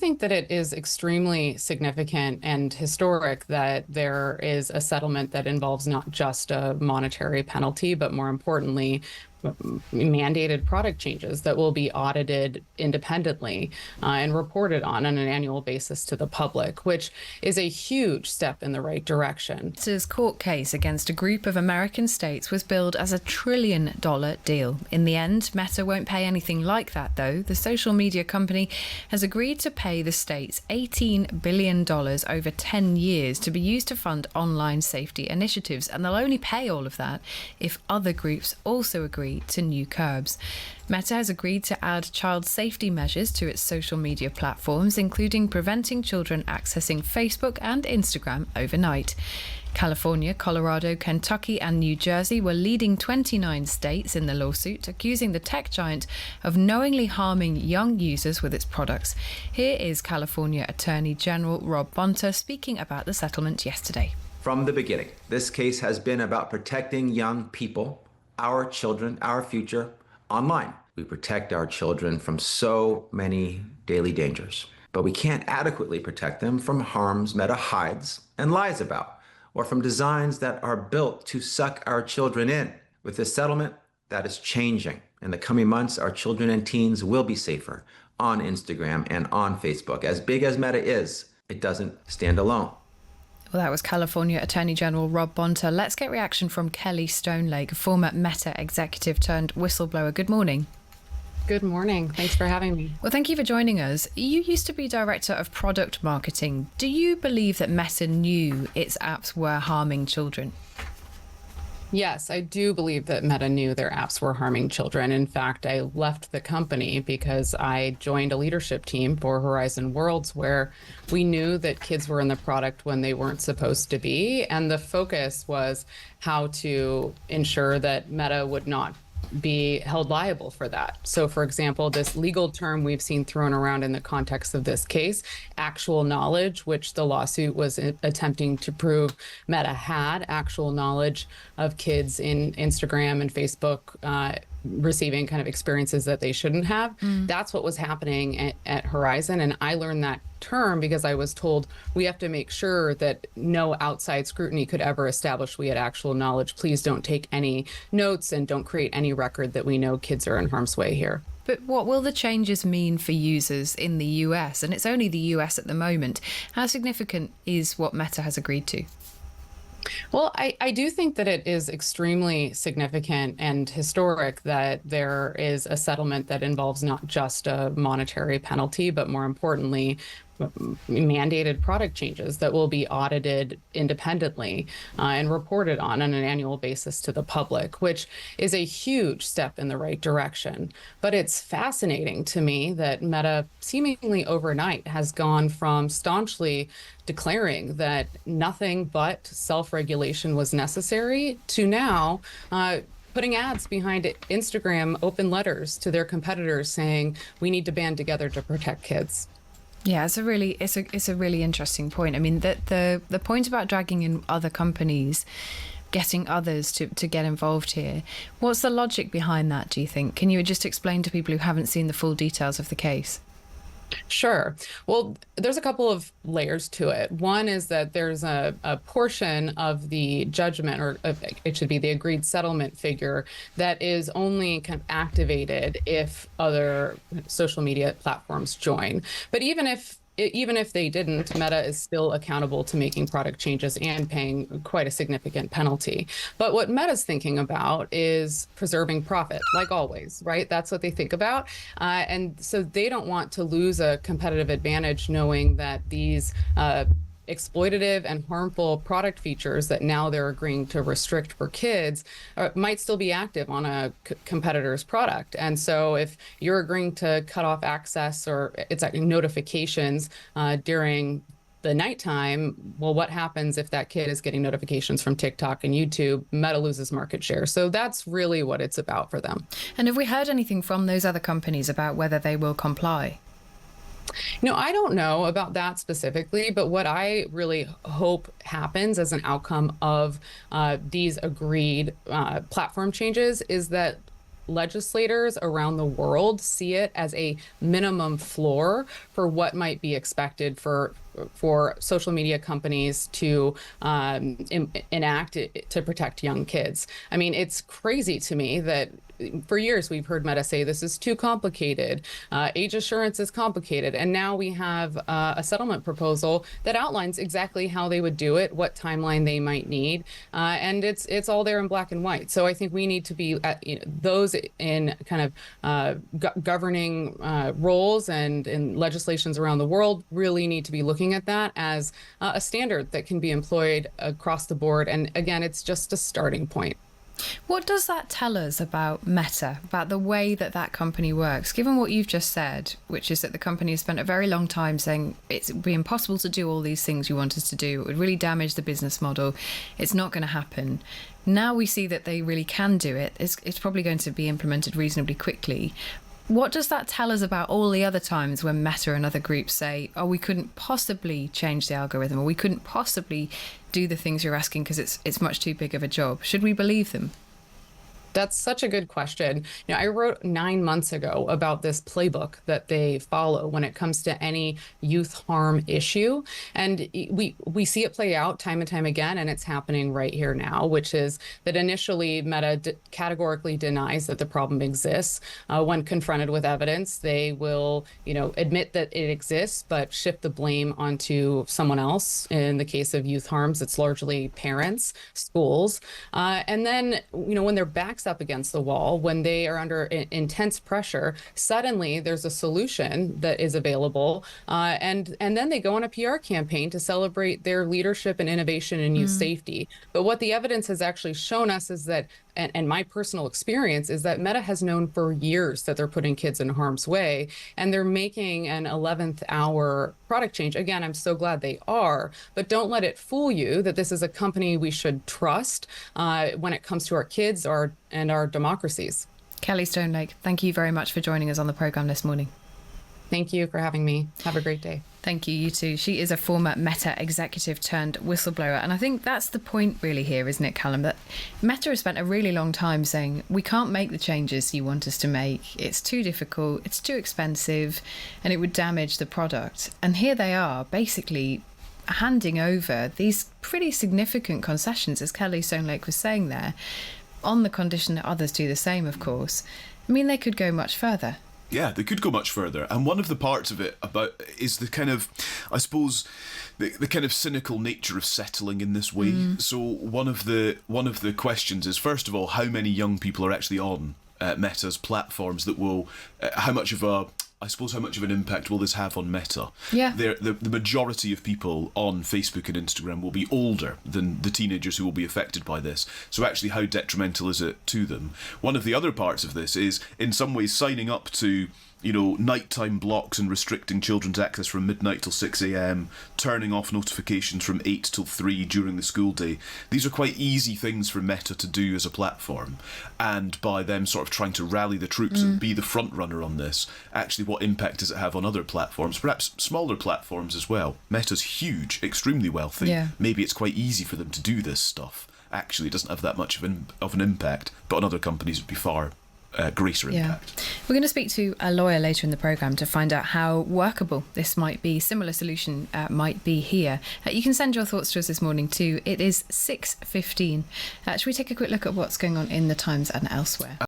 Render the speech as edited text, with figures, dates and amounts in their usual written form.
think that it is extremely significant and historic that there is a settlement that involves not just a monetary penalty, but more importantly, mandated product changes that will be audited independently and reported on an annual basis to the public, which is a huge step in the right direction. Meta's court case against a group of American states was billed as a $1 trillion deal. In the end, Meta won't pay anything like that, though. The social media company has agreed to pay the states $18 billion over 10 years to be used to fund online safety initiatives, and they'll only pay all of that if other groups also agree to new curbs. Meta has agreed to add child safety measures to its social media platforms, including preventing children accessing Facebook and Instagram overnight. California, Colorado, Kentucky and New Jersey were leading 29 states in the lawsuit, accusing the tech giant of knowingly harming young users with its products. Here is California Attorney General Rob Bonta speaking about the settlement yesterday. From the beginning, this case has been about protecting young people, our children, our future, online. We protect our children from so many daily dangers, but we can't adequately protect them from harms Meta hides and lies about, or from designs that are built to suck our children in. With this settlement, that is changing. In the coming months, our children and teens will be safer on Instagram and on Facebook. As big as Meta is, it doesn't stand alone. Well, that was California Attorney General Rob Bonta. Let's get reaction from Kelly Stonelake, former Meta executive turned whistleblower. Good morning. Good morning. Thanks for having me. Well, thank you for joining us. You used to be director of product marketing. Do you believe that Meta knew its apps were harming children? Yes, I do believe that Meta knew their apps were harming children. In fact, I left the company because I joined a leadership team for Horizon Worlds where we knew that kids were in the product when they weren't supposed to be. And the focus was how to ensure that Meta would not be held liable for that. So, for example, this legal term we've seen thrown around in the context of this case, actual knowledge, which the lawsuit was attempting to prove Meta had actual knowledge of kids in Instagram and Facebook receiving kind of experiences that they shouldn't have. That's what was happening at Horizon. And I learned that term because I was told we have to make sure that no outside scrutiny could ever establish we had actual knowledge. Please don't take any notes and don't create any record that we know kids are in harm's way here. But what will the changes mean for users in the US? And it's only the US at the moment. How significant is what Meta has agreed to? Well, I do think that it is extremely significant and historic that there is a settlement that involves not just a monetary penalty, but more importantly, mandated product changes that will be audited independently and reported on an annual basis to the public, which is a huge step in the right direction. But it's fascinating to me that Meta seemingly overnight has gone from staunchly declaring that nothing but self-regulation was necessary to now putting ads behind Instagram open letters to their competitors saying we need to band together to protect kids. Yeah, it's a really interesting point. I mean, the point about dragging in other companies, getting others to get involved here, what's the logic behind that, do you think? Can you just explain to people who haven't seen the full details of the case? Sure. Well, there's a couple of layers to it. One is that there's a portion of the judgment, or it should be the agreed settlement figure, that is only kind of activated if other social media platforms join. But even if they didn't, Meta is still accountable to making product changes and paying quite a significant penalty. But what Meta's thinking about is preserving profit, like always, right? That's what they think about. And so they don't want to lose a competitive advantage knowing that these exploitative and harmful product features that now they're agreeing to restrict for kids might still be active on a competitor's product. And so if you're agreeing to cut off access or it's like notifications during the nighttime, well, what happens if that kid is getting notifications from TikTok and YouTube? Meta loses market share. So that's really what it's about for them. And have we heard anything from those other companies about whether they will comply? No, I don't know about that specifically, but what I really hope happens as an outcome of these agreed platform changes is that legislators around the world see it as a minimum floor for what might be expected for social media companies to enact to protect young kids. I mean, it's crazy to me that for years we've heard Meta say this is too complicated, age assurance is complicated, and now we have a settlement proposal that outlines exactly how they would do it, what timeline they might need, and it's all there in black and white. So I think we need to be those in kind of governing roles and in legislations around the world really need to be looking at that as a standard that can be employed across the board. And again, it's just a starting point. What does that tell us about Meta, about the way that that company works, given what you've just said, which is that the company has spent a very long time saying it would be impossible to do all these things you want us to do, it would really damage the business model, it's not going to happen. Now we see that they really can do it. It's probably going to be implemented reasonably quickly. What does that tell us about all the other times when Meta and other groups say, oh, we couldn't possibly change the algorithm, or we couldn't possibly do the things you're asking because it's much too big of a job? Should we believe them? That's such a good question. I wrote 9 months ago about this playbook that they follow when it comes to any youth harm issue. And we see it play out time and time again, and it's happening right here now, which is that initially Meta categorically denies that the problem exists. When confronted with evidence, they will, admit that it exists, but shift the blame onto someone else. In the case of youth harms, it's largely parents, schools. And then, when their backs up against the wall, when they are under intense pressure, suddenly there's a solution that is available, and then they go on a PR campaign to celebrate their leadership and innovation in youth safety. But what the evidence has actually shown us is that, and my personal experience is that Meta has known for years that they're putting kids in harm's way, and they're making an 11th hour product change. Again, I'm so glad they are, but don't let it fool you that this is a company we should trust when it comes to our kids and our democracies. Kelly Stonelake, thank you very much for joining us on the programme this morning. Thank you for having me. Have a great day. Thank you, you too. She is a former Meta executive turned whistleblower. And I think that's the point really here, isn't it, Calum? That Meta has spent a really long time saying, we can't make the changes you want us to make. It's too difficult, it's too expensive, and it would damage the product. And here they are, basically handing over these pretty significant concessions, as Kelly Stonelake was saying there, on the condition that others do the same, of course. I mean, they could go much further. Yeah, they could go much further. And one of the parts of it about is the kind of, I suppose, the kind of cynical nature of settling in this way. So one of the questions is, first of all, how many young people are actually on Meta's platforms that will, how much of an impact will this have on Meta? Yeah. The majority of people on Facebook and Instagram will be older than the teenagers who will be affected by this. So actually, how detrimental is it to them? One of the other parts of this is, in some ways, signing up to nighttime blocks and restricting children's access from midnight till 6 a.m, turning off notifications from 8 till 3 during the school day. These are quite easy things for Meta to do as a platform. And by them sort of trying to rally the troops and be the front runner on this, actually what impact does it have on other platforms, perhaps smaller platforms as well? Meta's huge, extremely wealthy. Yeah. Maybe it's quite easy for them to do this stuff. Actually, it doesn't have that much of an impact, but on other companies it would be far greater impact. We're going to speak to a lawyer later in the programme to find out how workable this might be. Similar solution might be here. You can send your thoughts to us this morning too. It is 6:15. Should we take a quick look at what's going on in the Times and elsewhere?